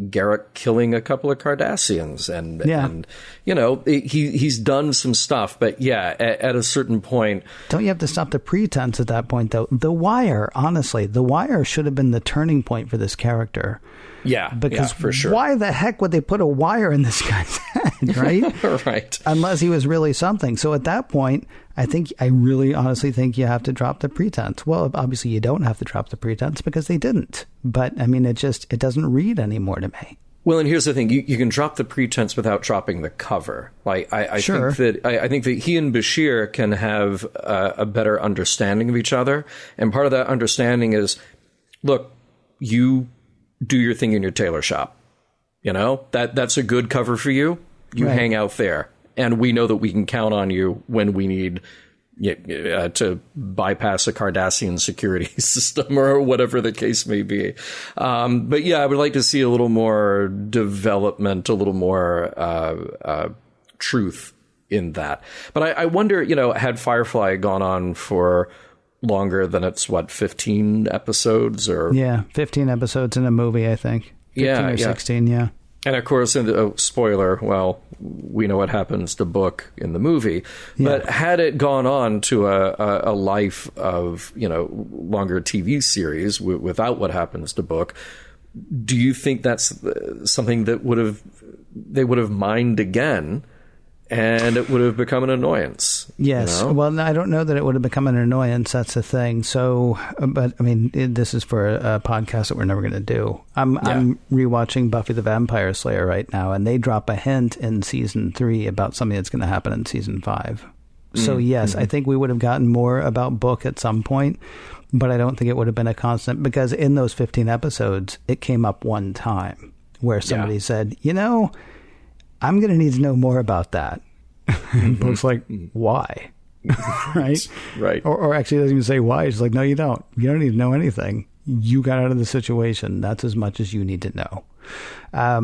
Garrick killing a couple of Cardassians, and he's done some stuff, but at a certain point, don't you have to stop the pretense at that point though? The Wire, honestly, The Wire should have been the turning point for this character. Yeah, because for sure. Why the heck would they put a wire in this guy's head, right? Right. Unless he was really something. So at that point, I really honestly think you have to drop the pretense. Well, obviously you don't have to drop the pretense because they didn't. But I mean, it doesn't read anymore to me. Well, and here's the thing: you can drop the pretense without dropping the cover. Like I sure. think that he and Bashir can have a better understanding of each other, and part of that understanding is, look, you do your thing in your tailor shop. That's a good cover for you. You right. Hang out there, and we know that we can count on you when we need to bypass a Cardassian security system or whatever the case may be. But I would like to see a little more development, a little more truth in that. But I wonder, had Firefly gone on for longer than it's 15 episodes or 15 episodes in a movie, I think 15 or 16. And of course, spoiler, well, we know what happens to Book in the movie, but had it gone on to a life of longer TV series without what happens to Book, do you think that's something that they would have mined again? And it would have become an annoyance. Yes. Well, I don't know that it would have become an annoyance. That's the thing. So, but I mean, this is for a podcast that we're never going to do. I'm rewatching Buffy the Vampire Slayer right now, and they drop a hint in season 3 about something that's going to happen in season 5. So yes, I think we would have gotten more about Book at some point, but I don't think it would have been a constant, because in those 15 episodes, it came up one time where somebody said, I'm going to need to know more about that. And Book's like, why? Right? Right. Or actually doesn't even say why. He's like, no, you don't. You don't need to know anything. You got out of the situation. That's as much as you need to know. I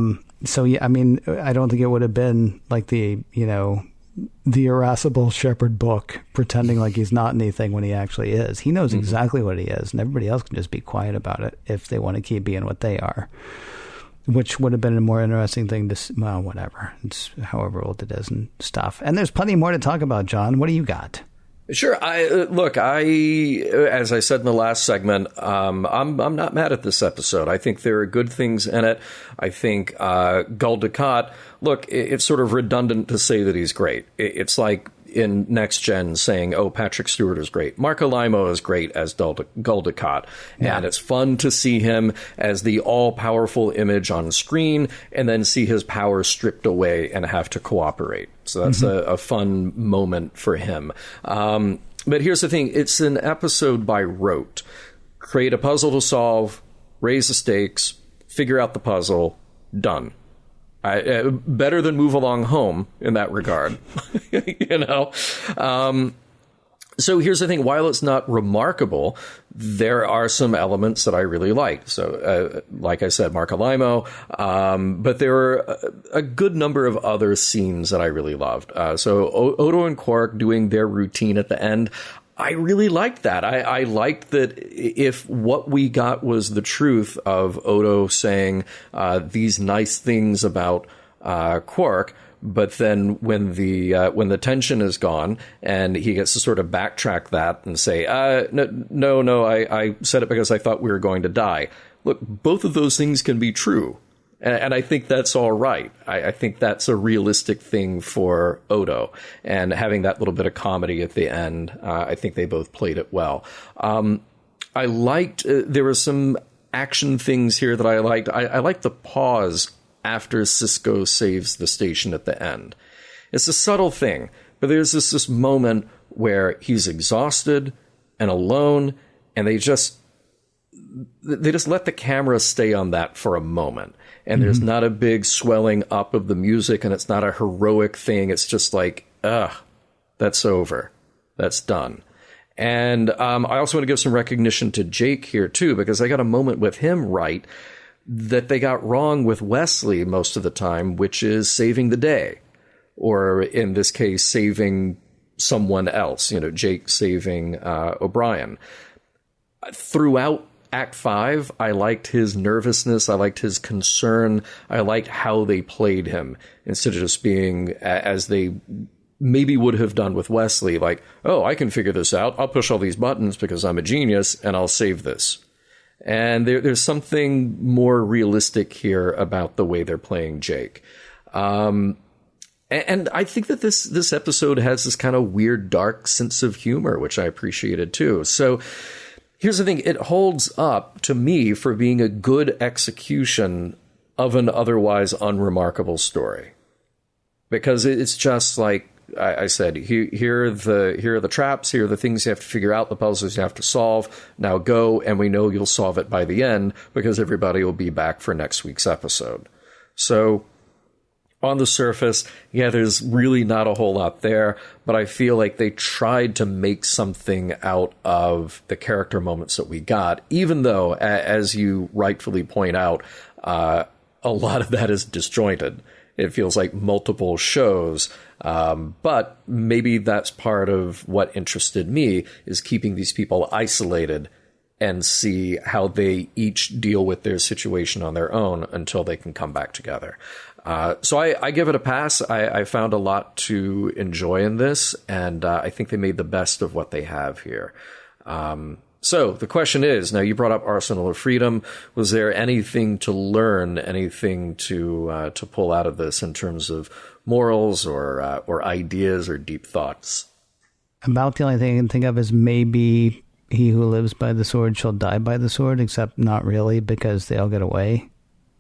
mean, I don't think it would have been like the irascible Shepard Book pretending like he's not anything when he actually is. He knows exactly what he is, and everybody else can just be quiet about it if they want to keep being what they are. Which would have been a more interesting thing to, well, whatever. It's however old it is and stuff. And there's plenty more to talk about, John. What do you got? Sure. As I said in the last segment, I'm not mad at this episode. I think there are good things in it. I think Gul Dukat, look, it's sort of redundant to say that he's great. It's like in Next Gen saying, oh, Patrick Stewart is great. Mark Alaimo is great as Gul Dukat. Yeah. And it's fun to see him as the all-powerful image on screen and then see his power stripped away and have to cooperate. So that's a fun moment for him. But here's the thing. It's an episode by rote. Create a puzzle to solve, raise the stakes, figure out the puzzle, done. Better than Move Along Home in that regard, you know? So here's the thing. While it's not remarkable, there are some elements that I really liked. So, like I said, Mark Alaimo, but there are a good number of other scenes that I really loved. So Odo and Quark doing their routine at the end, I really liked that. I liked that if what we got was the truth of Odo saying these nice things about Quark, but then when the tension is gone and he gets to sort of backtrack that and say, no, I said it because I thought we were going to die. Look, both of those things can be true. And I think that's all right. I think that's a realistic thing for Odo. And having that little bit of comedy at the end, I think they both played it well. I liked, there were some action things here that I liked. I liked the pause after Sisko saves the station at the end. It's a subtle thing, but there's this moment where he's exhausted and alone, and they just let the camera stay on that for a moment. And there's not a big swelling up of the music, and it's not a heroic thing. It's just like, that's over. That's done. And I also want to give some recognition to Jake here, too, because I got a moment with him right that they got wrong with Wesley most of the time, which is saving the day. Or in this case, saving someone else, Jake saving O'Brien. Throughout Act 5, I liked his nervousness. I liked his concern. I liked how they played him instead of just being, as they maybe would have done with Wesley, like, oh, I can figure this out. I'll push all these buttons because I'm a genius and I'll save this. And there's something more realistic here about the way they're playing Jake. And I think that this episode has this kind of weird, dark sense of humor, which I appreciated too. So here's the thing. It holds up to me for being a good execution of an otherwise unremarkable story. Because it's just like I said, here are the traps, here are the things you have to figure out, the puzzles you have to solve. Now go, and we know you'll solve it by the end because everybody will be back for next week's episode. So on the surface, yeah, there's really not a whole lot there, but I feel like they tried to make something out of the character moments that we got, even though, as you rightfully point out, a lot of that is disjointed. It feels like multiple shows, but maybe that's part of what interested me, is keeping these people isolated and see how they each deal with their situation on their own until they can come back together. So I give it a pass. I found a lot to enjoy in this, and I think they made the best of what they have here. So the question is, now you brought up Arsenal of Freedom. Was there anything to learn, anything to pull out of this in terms of morals or ideas or deep thoughts? About the only thing I can think of is maybe he who lives by the sword shall die by the sword, except not really, because they all get away.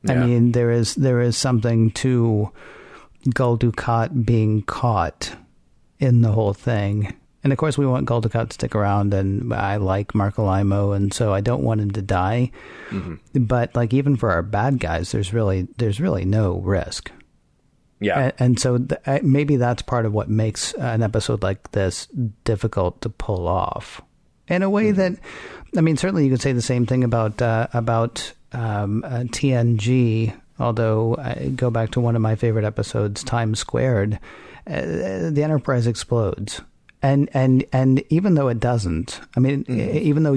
Yeah. I mean, there is something to Gul Dukat being caught in the whole thing. And of course, we want Gul Dukat to stick around, and I like Mark Alaimo, and so I don't want him to die. Mm-hmm. But like, even for our bad guys, there's really no risk. Yeah, and so maybe that's part of what makes an episode like this difficult to pull off. In a way that, I mean, certainly you could say the same thing about TNG. Although I go back to one of my favorite episodes, Time Squared, the Enterprise explodes. And even though it doesn't, I mean, even though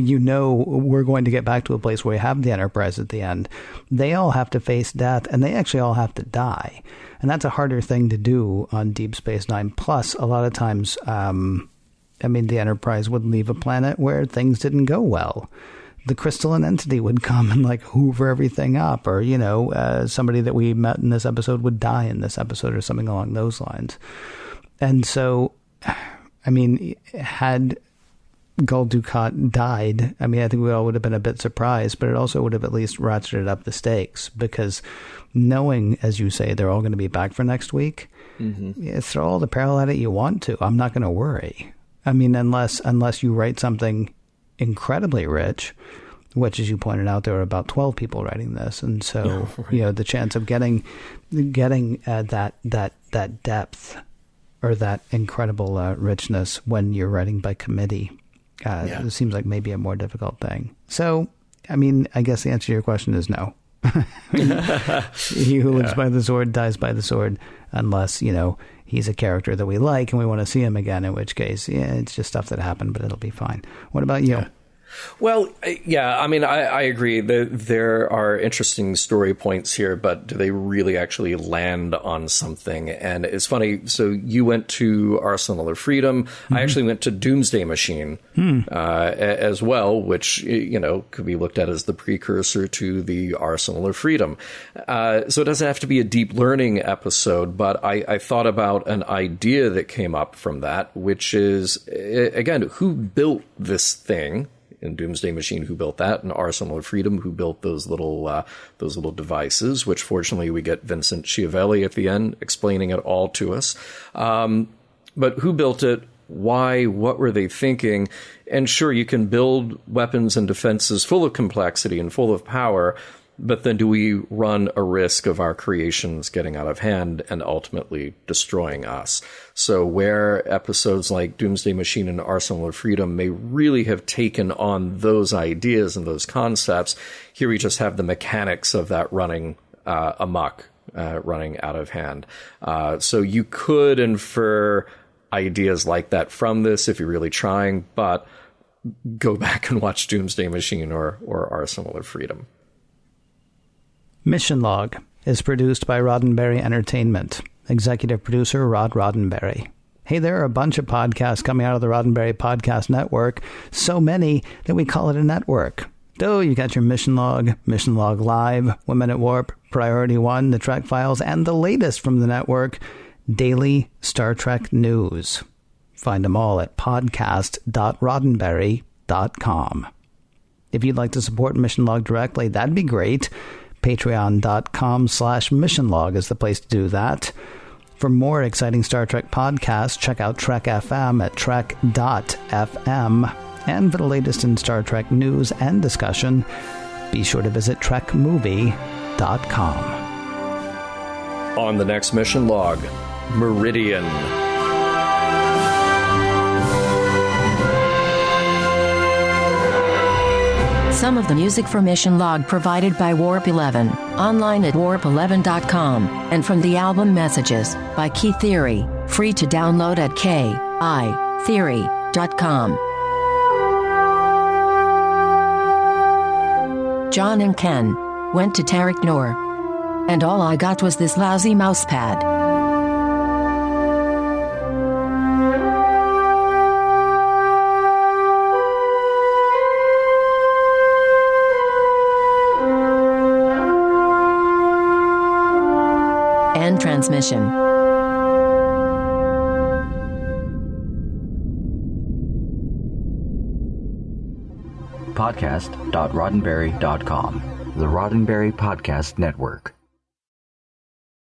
we're going to get back to a place where we have the Enterprise at the end, they all have to face death, and they actually all have to die. And that's a harder thing to do on Deep Space Nine. Plus, a lot of times, I mean, the Enterprise would leave a planet where things didn't go well. The crystalline entity would come and like hoover everything up, or, you know, somebody that we met in this episode would die in this episode or something along those lines. And so, I mean, had Gul Dukat died, I mean, I think we all would have been a bit surprised, but it also would have at least ratcheted up the stakes, because knowing, as you say, they're all going to be back for next week, throw all the peril at it you want to. I'm not going to worry. I mean, unless you write something incredibly rich, which, as you pointed out, there were about 12 people writing this, and so you know, the chance of getting that depth or that incredible richness when you're writing by committee, it seems like maybe a more difficult thing. So, I mean, I guess the answer to your question is no. He who lives by the sword dies by the sword, unless, you know, he's a character that we like and we want to see him again, in which case, yeah, it's just stuff that happened, but it'll be fine. What about you? Well, yeah, I mean, I agree that there are interesting story points here, but do they really actually land on something? And it's funny. So you went to Arsenal of Freedom. I actually went to Doomsday Machine as well, which, you know, could be looked at as the precursor to the Arsenal of Freedom. So it doesn't have to be a deep learning episode, but I thought about an idea that came up from that, which is, again, who built this thing? In Doomsday Machine, who built that, and Arsenal of Freedom, who built those little devices, which fortunately we get Vincent Schiavelli at the end explaining it all to us. But who built it? Why? What were they thinking? And sure, you can build weapons and defenses full of complexity and full of power, but then do we run a risk of our creations getting out of hand and ultimately destroying us? So where episodes like Doomsday Machine and Arsenal of Freedom may really have taken on those ideas and those concepts, here we just have the mechanics of that running amok, running out of hand. So you could infer ideas like that from this if you're really trying, but go back and watch Doomsday Machine or Arsenal of Freedom. Mission Log is produced by Roddenberry Entertainment. Executive producer Rod Roddenberry. Hey, there are a bunch of podcasts coming out of the Roddenberry Podcast Network. So many that we call it a network. Oh, you got your Mission Log Live, Women at Warp, Priority One, the Trek Files, and the latest from the network, Daily Star Trek News. Find them all at podcast.roddenberry.com. If you'd like to support Mission Log directly, that'd be great. Patreon.com/missionlog is the place to do that. For more exciting Star Trek podcasts, check out Trek FM at trek.fm. And for the latest in Star Trek news and discussion, be sure to visit trekmovie.com. On the next Mission Log, Meridian. Some of the music for Mission Log provided by Warp 11, online at warp11.com, and from the album Messages by Key Theory, free to download at kitheory.com. John and Ken went to Terok Nor, and all I got was this lousy mousepad. End transmission. Podcast.roddenberry.com, the Roddenberry Podcast Network.